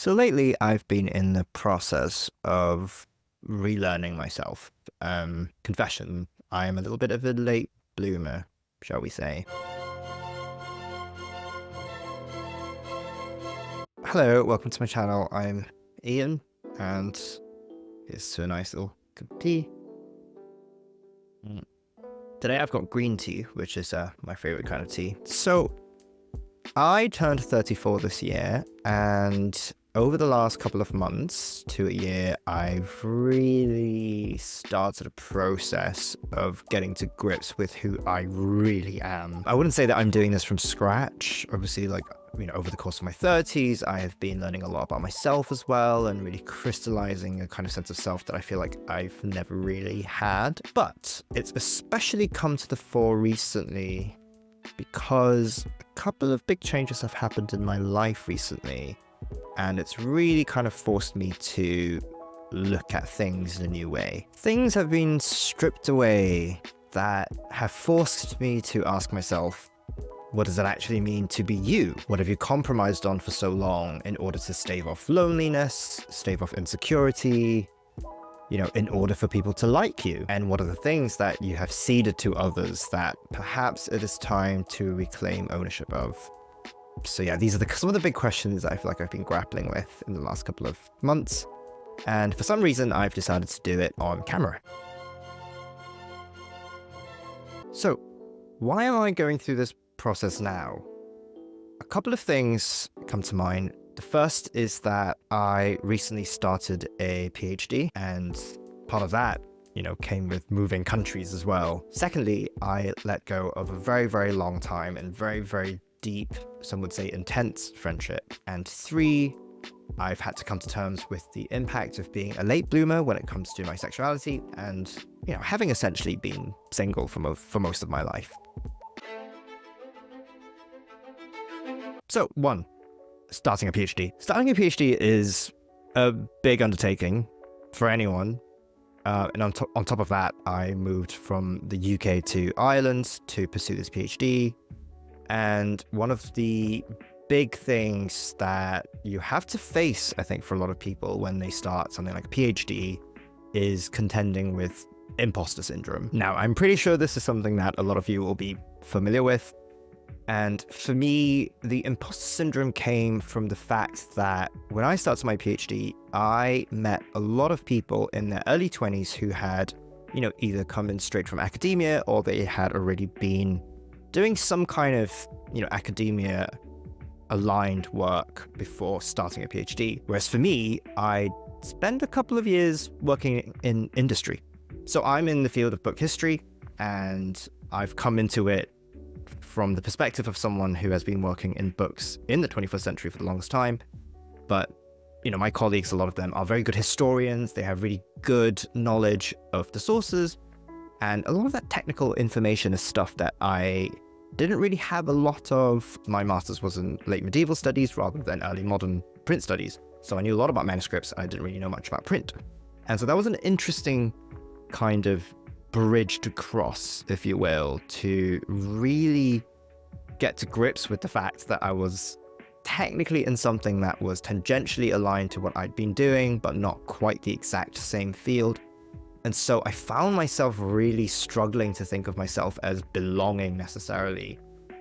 So lately, I've been in the process of relearning myself. Confession, I am a little bit of a late bloomer, shall we say. Hello, welcome to my channel. I'm Ian, and here's to a nice little cup of tea. Today I've got green tea, which is my favorite kind of tea. So, I turned 34 this year, and over the last couple of months to a year, I've really started a process of getting to grips with who I really am. I wouldn't say that I'm doing this from scratch. Obviously, over the course of my 30s, I have been learning a lot about myself as well and really crystallizing a kind of sense of self that I feel like I've never really had. But it's especially come to the fore recently because a couple of big changes have happened in my life recently, and it's really kind of forced me to look at things in a new way. Things have been stripped away that have forced me to ask myself, what does it actually mean to be you? What have you compromised on for so long in order to stave off loneliness, stave off insecurity, in order for people to like you? And what are the things that you have ceded to others that perhaps it is time to reclaim ownership of? So yeah, these are some of the big questions that I feel like I've been grappling with in the last couple of months. And for some reason, I've decided to do it on camera. So why am I going through this process now? A couple of things come to mind. The first is that I recently started a PhD, and part of that, came with moving countries as well. Secondly, I let go of a very, very long time and very, very deep, some would say intense friendship. And three, I've had to come to terms with the impact of being a late bloomer when it comes to my sexuality and, having essentially been single for most of my life. So one, starting a PhD. Starting a PhD is a big undertaking for anyone. And on top of that, I moved from the UK to Ireland to pursue this PhD. And one of the big things that you have to face, I think, for a lot of people when they start something like a PhD is contending with imposter syndrome. Now, I'm pretty sure this is something that a lot of you will be familiar with. And for me, the imposter syndrome came from the fact that when I started my PhD, I met a lot of people in their early 20s who had, either come in straight from academia or they had already been doing some kind of, academia aligned work before starting a PhD. Whereas for me, I spent a couple of years working in industry. So I'm in the field of book history, and I've come into it from the perspective of someone who has been working in books in the 21st century for the longest time. But, my colleagues, a lot of them are very good historians. They have really good knowledge of the sources. And a lot of that technical information is stuff that I didn't really have a lot of. My master's was in late medieval studies rather than early modern print studies. So I knew a lot about manuscripts. I didn't really know much about print. And so that was an interesting kind of bridge to cross, if you will, to really get to grips with the fact that I was technically in something that was tangentially aligned to what I'd been doing, but not quite the exact same field. And so I found myself really struggling to think of myself as belonging necessarily,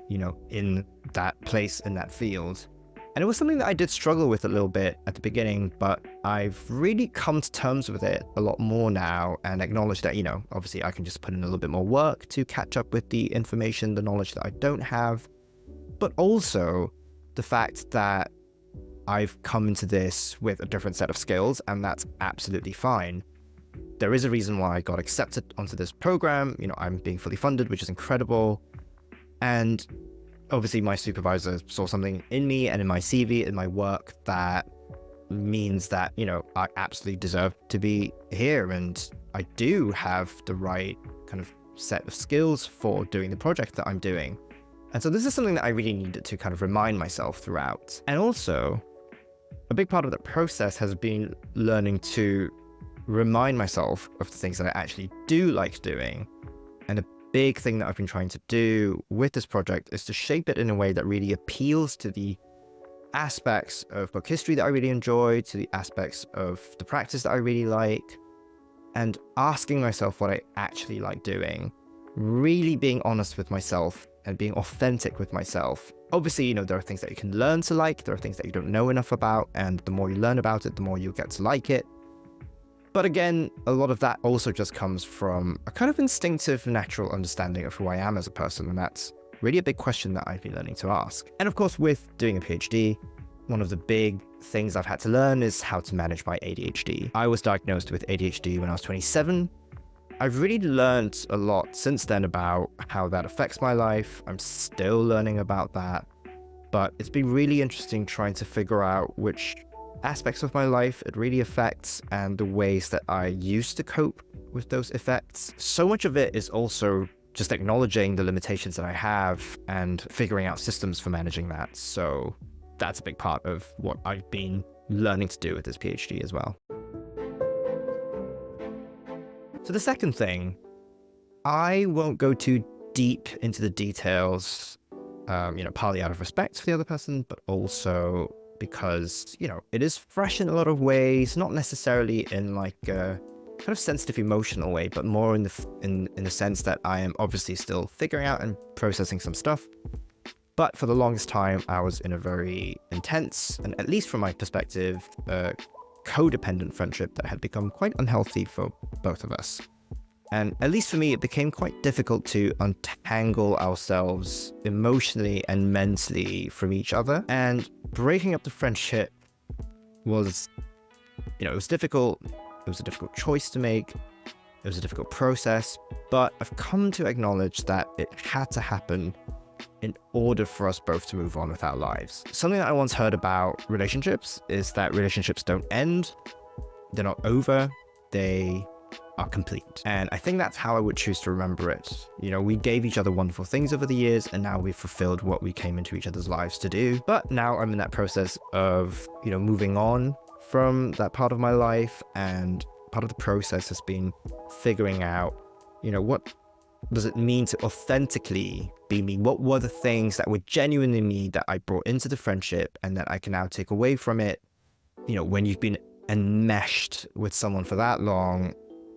in that place, in that field. And it was something that I did struggle with a little bit at the beginning, but I've really come to terms with it a lot more now and acknowledge that, obviously I can just put in a little bit more work to catch up with the information, the knowledge that I don't have. But also the fact that I've come into this with a different set of skills, and that's absolutely fine. There is a reason why I got accepted onto this program. I'm being fully funded, which is incredible. And obviously my supervisor saw something in me and in my CV, in my work, that means that, I absolutely deserve to be here. And I do have the right kind of set of skills for doing the project that I'm doing. And so this is something that I really needed to kind of remind myself throughout. And also, a big part of that process has been learning to remind myself of the things that I actually do like doing. And a big thing that I've been trying to do with this project is to shape it in a way that really appeals to the aspects of book history that I really enjoy, to the aspects of the practice that I really like, and asking myself what I actually like doing, really being honest with myself and being authentic with myself. Obviously, there are things that you can learn to like, there are things that you don't know enough about, and the more you learn about it, the more you'll get to like it. But again, a lot of that also just comes from a kind of instinctive, natural understanding of who I am as a person, and that's really a big question that I've been learning to ask. And of course, with doing a PhD, one of the big things I've had to learn is how to manage my ADHD. I was diagnosed with ADHD when I was 27. I've really learned a lot since then about how that affects my life. I'm still learning about that, but it's been really interesting trying to figure out which aspects of my life it really affects and the ways that I used to cope with those effects. So much of it is also just acknowledging the limitations that I have and figuring out systems for managing that. So that's a big part of what I've been learning to do with this PhD as well. So the second thing, I won't go too deep into the details, partly out of respect for the other person, but also because, it is fresh in a lot of ways, not necessarily in like a kind of sensitive, emotional way, but more in the sense that I am obviously still figuring out and processing some stuff. But for the longest time, I was in a very intense, and at least from my perspective, codependent friendship that had become quite unhealthy for both of us. And at least for me, it became quite difficult to untangle ourselves emotionally and mentally from each other. And breaking up the friendship was, it was difficult. It was a difficult choice to make. It was a difficult process. But I've come to acknowledge that it had to happen in order for us both to move on with our lives. Something that I once heard about relationships is that relationships don't end. They're not over. They are complete. And I think that's how I would choose to remember it. We gave each other wonderful things over the years, and now we've fulfilled what we came into each other's lives to do. But now I'm in that process of, moving on from that part of my life, and part of the process has been figuring out, what does it mean to authentically be me? What were the things that were genuinely me that I brought into the friendship and that I can now take away from it? When you've been enmeshed with someone for that long,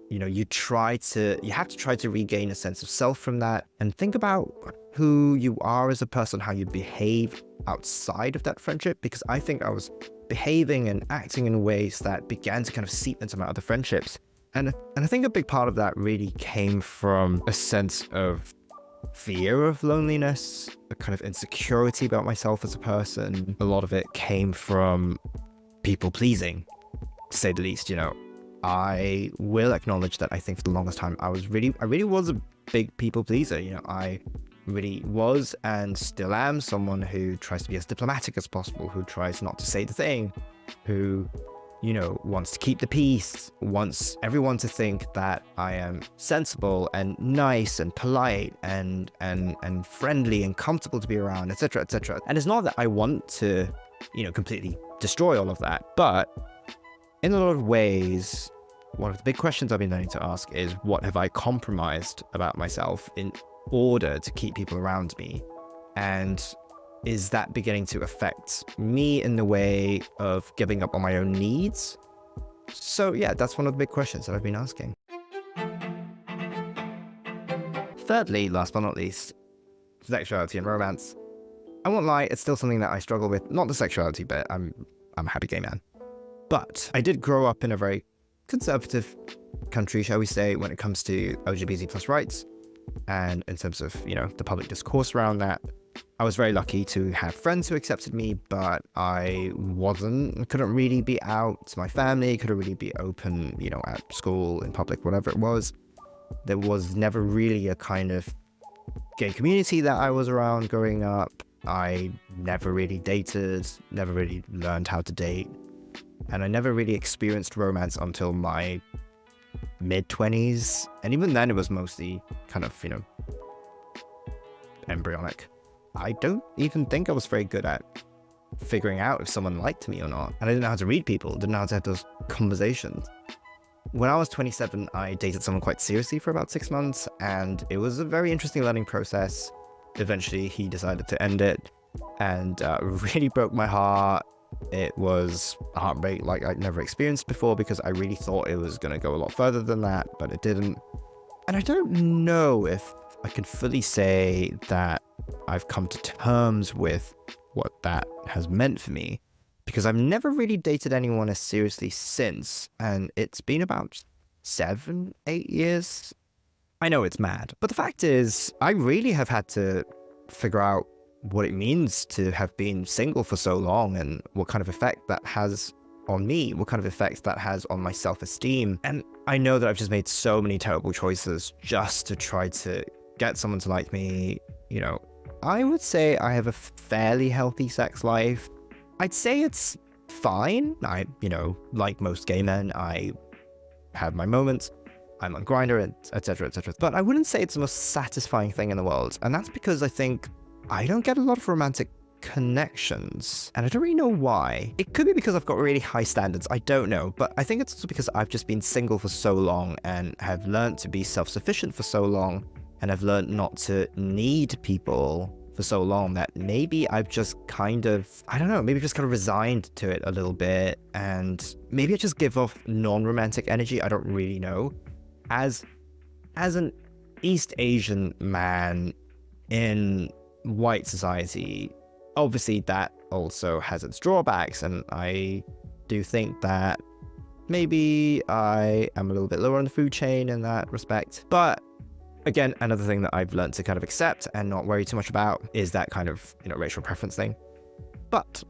you have to try to regain a sense of self from that and think about who you are as a person, how you behave outside of that friendship, because I think I was behaving and acting in ways that began to kind of seep into my other friendships. And I think a big part of that really came from a sense of fear of loneliness, a kind of insecurity about myself as a person. A lot of it came from people pleasing, to say the least. I will acknowledge that I think for the longest time I really was a big people pleaser. I really was and still am someone who tries to be as diplomatic as possible, who tries not to say the thing, who wants to keep the peace, wants everyone to think that I am sensible and nice and polite and friendly and comfortable to be around, etc., etc. And it's not that I want to, completely destroy all of that, but in a lot of ways, one of the big questions I've been learning to ask is, what have I compromised about myself in order to keep people around me? And is that beginning to affect me in the way of giving up on my own needs? So yeah, that's one of the big questions that I've been asking. Thirdly, last but not least, sexuality and romance. I won't lie, it's still something that I struggle with. Not the sexuality bit, I'm a happy gay man. But I did grow up in a very conservative country, shall we say, when it comes to LGBT plus rights. And in terms of, the public discourse around that, I was very lucky to have friends who accepted me, but I couldn't really be out to my family, couldn't really be open, at school, in public, whatever it was. There was never really a kind of gay community that I was around growing up. I never really dated, never really learned how to date. And I never really experienced romance until my mid-20s. And even then it was mostly kind of, embryonic. I don't even think I was very good at figuring out if someone liked me or not. And I didn't know how to read people, didn't know how to have those conversations. When I was 27, I dated someone quite seriously for about 6 months, and it was a very interesting learning process. Eventually, he decided to end it. and really broke my heart. It was a heartbreak like I'd never experienced before, because I really thought it was going to go a lot further than that, but it didn't. And I don't know if I can fully say that I've come to terms with what that has meant for me, because I've never really dated anyone as seriously since, and it's been about 7, 8 years. I know it's mad, but the fact is, I really have had to figure out what it means to have been single for so long, and what kind of effect that has on me, what kind of effects that has on my self-esteem. And I know that I've just made so many terrible choices just to try to get someone to like me. You know, I would say I have a fairly healthy sex life. I'd say it's fine. Like most gay men, I have my moments. I'm on Grindr, etc., etc. But I wouldn't say it's the most satisfying thing in the world. And that's because I think I don't get a lot of romantic connections, and I don't really know why. It could be because I've got really high standards, I don't know, but I think it's also because I've just been single for so long and have learned to be self-sufficient for so long, and I've learned not to need people for so long, that maybe I've just kind of, I don't know, maybe just kind of resigned to it a little bit, and maybe I just give off non-romantic energy, I don't really know. As an East Asian man in white society, obviously that also has its drawbacks, and I do think that maybe I am a little bit lower on the food chain in that respect. But again, another thing that I've learned to kind of accept and not worry too much about is that kind of, racial preference thing. But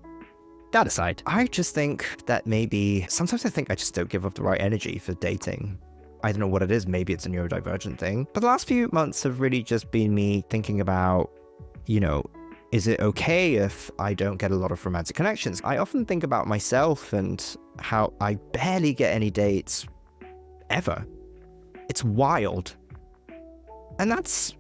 that aside, I just think that maybe sometimes I think I just don't give up the right energy for dating. I don't know what it is, maybe it's a neurodivergent thing. But the last few months have really just been me thinking about, is it okay if I don't get a lot of romantic connections? I often think about myself and how I barely get any dates ever. It's wild. And that's,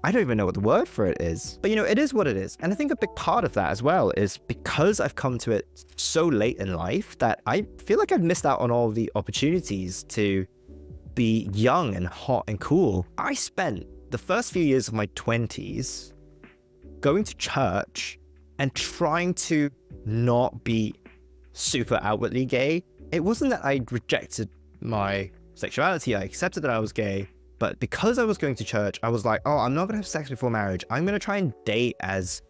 I don't even know what the word for it is. But it is what it is. And I think a big part of that as well is because I've come to it so late in life that I feel like I've missed out on all the opportunities to be young and hot and cool. I spent the first few years of my 20s going to church and trying to not be super outwardly gay. It wasn't that I rejected my sexuality, I accepted that I was gay, but because I was going to church, I was like, oh, I'm not going to have sex before marriage. I'm going to try and date as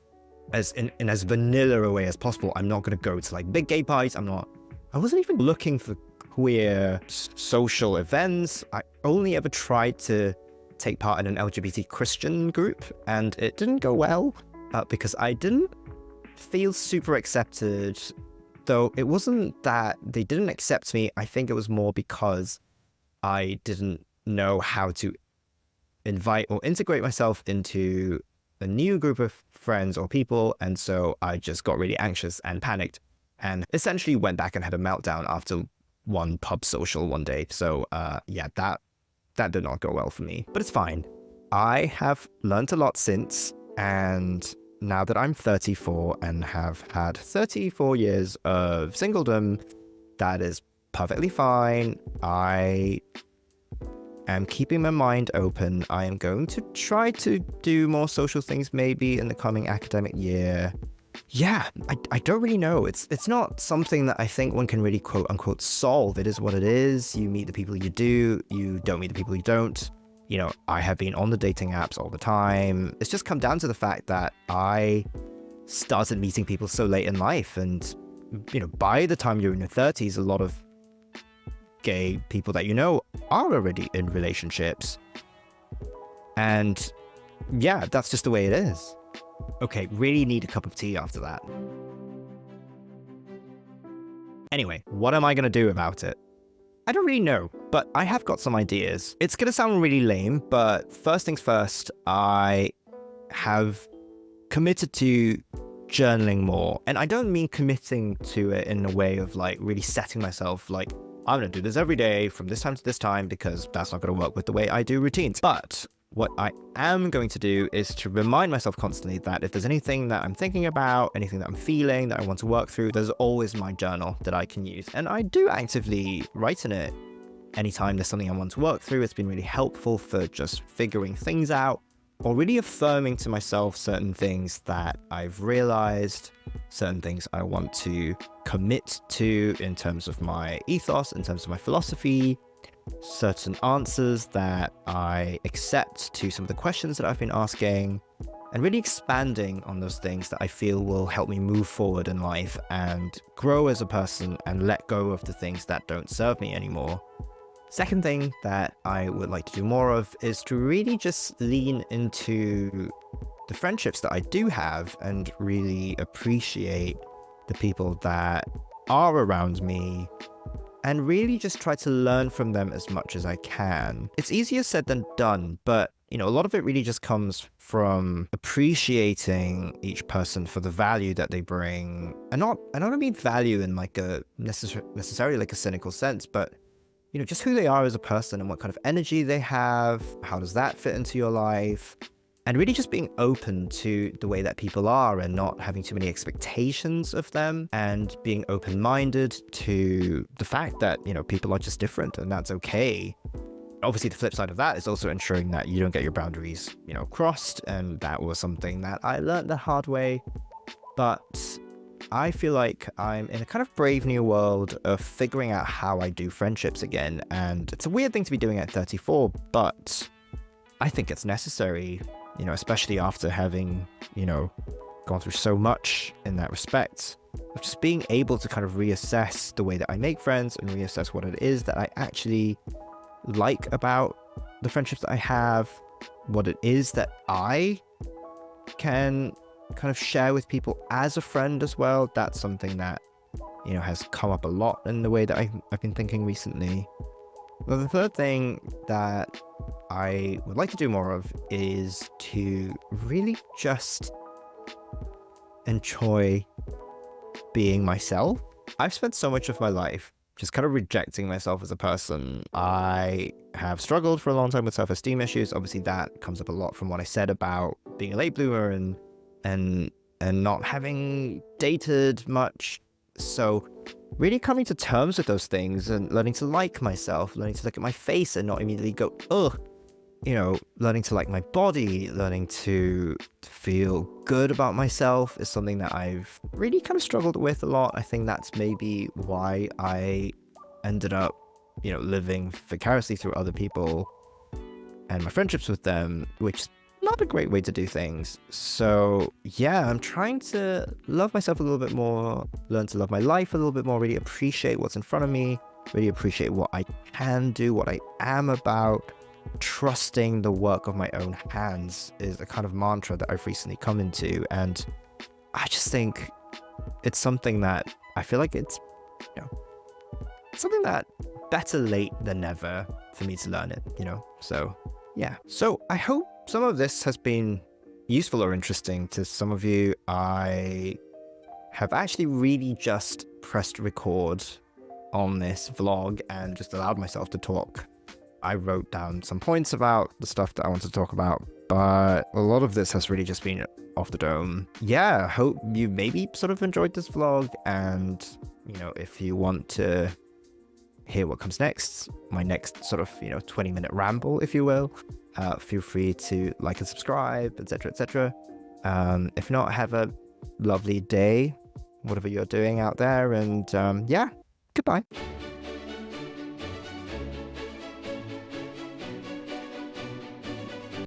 in as vanilla a way as possible. I'm not going to go to like big gay parties. I wasn't even looking for queer social events. I only ever tried to take part in an LGBT Christian group, and it didn't go well because I didn't feel super accepted. Though it wasn't that they didn't accept me, I think it was more because I didn't know how to invite or integrate myself into a new group of friends or people, and so I just got really anxious and panicked and essentially went back and had a meltdown after one pub social one day. So yeah, that did not go well for me, but it's fine. I have learned a lot since, and now that I'm 34 and have had 34 years of singledom, that is perfectly fine. I am keeping my mind open. I am going to try to do more social things maybe in the coming academic year. Yeah, I don't really know. It's not something that I think one can really quote unquote solve. It is what it is. You meet the people you do. You don't meet the people you don't. I have been on the dating apps all the time. It's just come down to the fact that I started meeting people so late in life. And, by the time you're in your 30s, a lot of gay people that are already in relationships. And yeah, that's just the way it is. Okay, really need a cup of tea after that. Anyway, what am I going to do about it? I don't really know, but I have got some ideas. It's going to sound really lame, but first things first, I have committed to journaling more. And I don't mean committing to it in a way of like really setting myself like, I'm going to do this every day from this time to this time, because that's not going to work with the way I do routines. But what I am going to do is to remind myself constantly that if there's anything that I'm thinking about, anything that I'm feeling that I want to work through, there's always my journal that I can use. And I do actively write in it anytime there's something I want to work through. It's been really helpful for just figuring things out. or really affirming to myself certain things that I've realized, certain things I want to commit to in terms of my ethos, in terms of my philosophy, certain answers that I accept to some of the questions that I've been asking, and really expanding on those things that I feel will help me move forward in life and grow as a person and let go of the things that don't serve me anymore. Second thing that I would like to do more of is to really just lean into the friendships that I do have and really appreciate the people that are around me and really just try to learn from them as much as I can. It's easier said than done, but a lot of it really just comes from appreciating each person for the value that they bring. And I don't mean value in like a necessarily like a cynical sense, but just who they are as a person and what kind of energy they have, how does that fit into your life, and really just being open to the way that people are and not having too many expectations of them and being open-minded to the fact that, people are just different and that's okay. Obviously, the flip side of that is also ensuring that you don't get your boundaries, crossed, and that was something that I learned the hard way, but I feel like I'm in a kind of brave new world of figuring out how I do friendships again, and it's a weird thing to be doing at 34, but I think it's necessary, especially after having, gone through so much in that respect, of just being able to kind of reassess the way that I make friends and reassess what it is that I actually like about the friendships that I have, what it is that I can kind of share with people as a friend as well. That's something that has come up a lot in the way that I've been thinking recently. Well, the third thing that I would like to do more of is to really just enjoy being myself. I've spent so much of my life just kind of rejecting myself as a person. I have struggled for a long time with self-esteem issues. Obviously, that comes up a lot from what I said about being a late bloomer and not having dated much. So really coming to terms with those things and learning to like myself, learning to look at my face and not immediately go, ugh, learning to like my body, learning to feel good about myself is something that I've really kind of struggled with a lot. I think that's maybe why I ended up, living vicariously through other people and my friendships with them, which is not a great way to do things. So yeah, I'm trying to love myself a little bit more, learn to love my life a little bit more, really appreciate what's in front of me, really appreciate what I can do, what I am about. Trusting the work of my own hands is a kind of mantra that I've recently come into, and I just think it's something that I feel like it's something that better late than never for me to learn it, so yeah. So I hope some of this has been useful or interesting to some of you. I have actually really just pressed record on this vlog and just allowed myself to talk. I wrote down some points about the stuff that I want to talk about, but a lot of this has really just been off the dome. Yeah, hope you maybe sort of enjoyed this vlog, and if you want to hear what comes next, my next sort of 20-minute ramble, if you will, feel free to like and subscribe, etc., etc. If not, have a lovely day, whatever you're doing out there, and yeah, goodbye.